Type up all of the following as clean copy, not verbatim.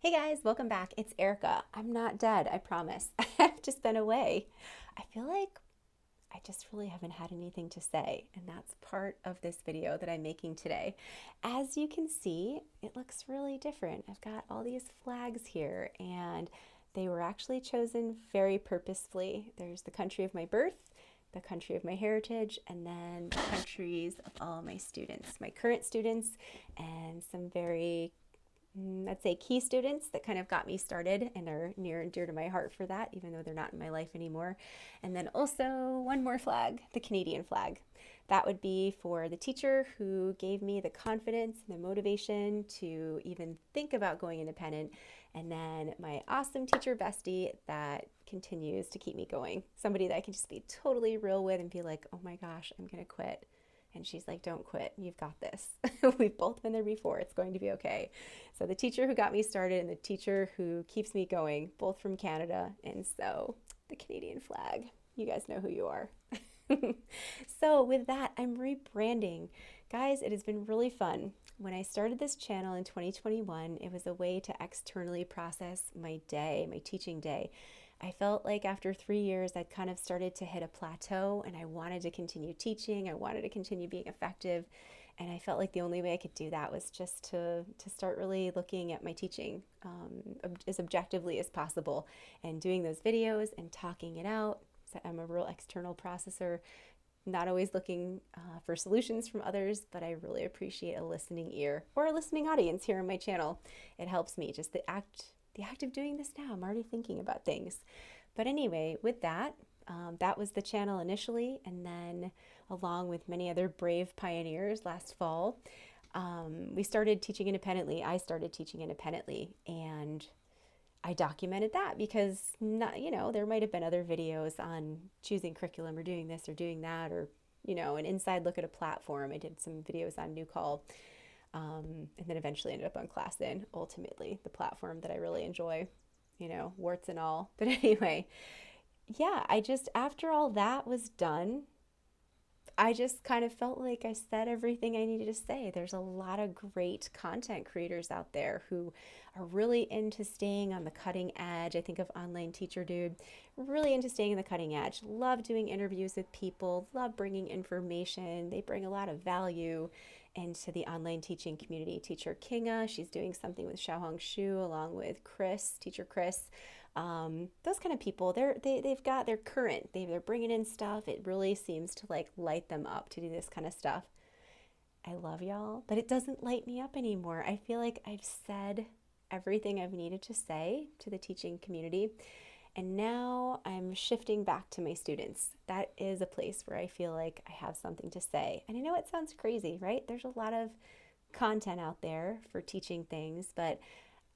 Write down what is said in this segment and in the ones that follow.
Hey guys, welcome back. It's Erica. I'm not dead, I promise. I've just been away. I feel like I just really haven't had anything to say, and that's part of this video that I'm making today. As you can see, it looks really different. I've got all these flags here, and they were actually chosen very purposefully. There's the country of my birth, the country of my heritage, and then the countries of all my students, my current students, and some very I'd say key students that kind of got me started and are near and dear to my heart for that, even though they're not in my life anymore. And then also one more flag, the Canadian flag. That would be for the teacher who gave me the confidence and the motivation to even think about going independent. And then my awesome teacher bestie that continues to keep me going. Somebody that I can just be totally real with and be like, oh my gosh, I'm going to quit. And she's like, don't quit. You've got this. We've both been there before. It's going to be okay. So the teacher who got me started and the teacher who keeps me going, both from Canada. And so the Canadian flag, you guys know who you are. So with that, I'm rebranding. Guys, it has been really fun. When I started this channel in 2021, it was a way to externally process my day, my teaching day. I felt like after 3 years, I'd kind of started to hit a plateau and I wanted to continue teaching. I wanted to continue being effective. And I felt like the only way I could do that was just to start really looking at my teaching as objectively as possible and doing those videos and talking it out. So I'm a real external processor, not always looking for solutions from others, but I really appreciate a listening ear or a listening audience here on my channel. It helps me, just the act of doing this now. I'm already thinking about things. But anyway, with that, that was the channel initially, and then along with many other brave pioneers last fall, we started teaching independently. I started teaching independently, and I documented that because not, there might have been other videos on choosing curriculum or doing this or doing that, or an inside look at a platform. I did some videos on New Call. And then eventually ended up on ClassIn, ultimately the platform that I really enjoy, warts and all. But anyway, yeah, after all that was done, I just kind of felt like I said everything I needed to say. There's a lot of great content creators out there who are really into staying on the cutting edge. I think of Online Teacher Dude, really into staying on the cutting edge. Love doing interviews with people, love bringing information. They bring a lot of value into the online teaching community. Teacher Kinga, she's doing something with Xiaohong Shu along with Teacher Chris. Those kind of people, they're current. They're bringing in stuff. It really seems to like light them up to do this kind of stuff. I love y'all, but it doesn't light me up anymore. I feel like I've said everything I've needed to say to the teaching community. And now I'm shifting back to my students. That is a place where I feel like I have something to say. And I know it sounds crazy, right? There's a lot of content out there for teaching things, but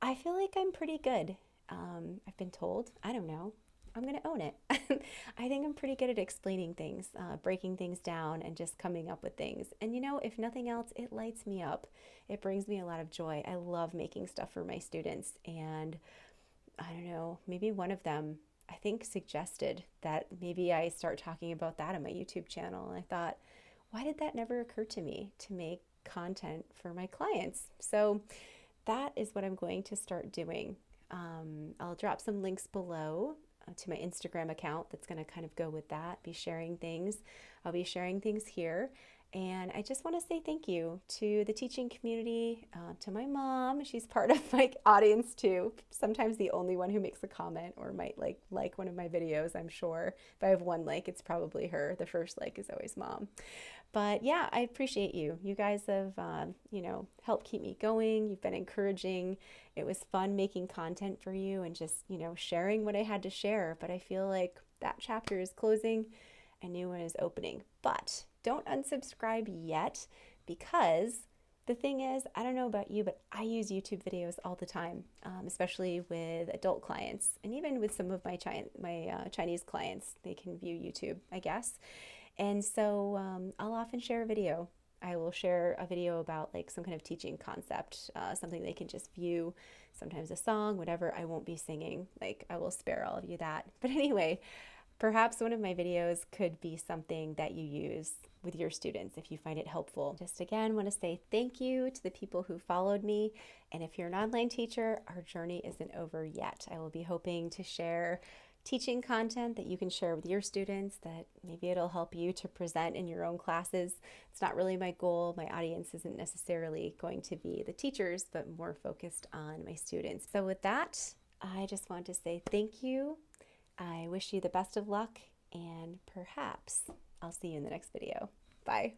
I feel like I'm pretty good. I've been told, I don't know, I'm going to own it. I think I'm pretty good at explaining things, breaking things down, and just coming up with things. And if nothing else, it lights me up. It brings me a lot of joy. I love making stuff for my students. And I don't know, maybe one of them, I think, suggested that maybe I start talking about that on my YouTube channel. And I thought, why did that never occur to me to make content for my clients? So that is what I'm going to start doing. I'll drop some links below to my Instagram account that's going to kind of go with that, be sharing things. I'll be sharing things here. And I just want to say thank you to the teaching community, to my mom. She's part of my audience too. Sometimes the only one who makes a comment or might like one of my videos, I'm sure. If I have one like, it's probably her. The first like is always mom. But yeah, I appreciate you. You guys have, helped keep me going. You've been encouraging. It was fun making content for you and just, sharing what I had to share. But I feel like that chapter is closing. A new one is opening. But don't unsubscribe yet, because the thing is, I don't know about you, but I use YouTube videos all the time, especially with adult clients and even with some of my Chinese clients. They can view YouTube, I guess. And so I'll often share a video. I will share a video about like some kind of teaching concept, something they can just view, sometimes a song, whatever. I won't be singing. Like, I will spare all of you that. But anyway, perhaps one of my videos could be something that you use with your students if you find it helpful. Just again, want to say thank you to the people who followed me. And if you're an online teacher, our journey isn't over yet. I will be hoping to share teaching content that you can share with your students, that maybe it'll help you to present in your own classes. It's not really my goal. My audience isn't necessarily going to be the teachers, but more focused on my students. So with that, I just want to say thank you. I wish you the best of luck, and perhaps I'll see you in the next video. Bye.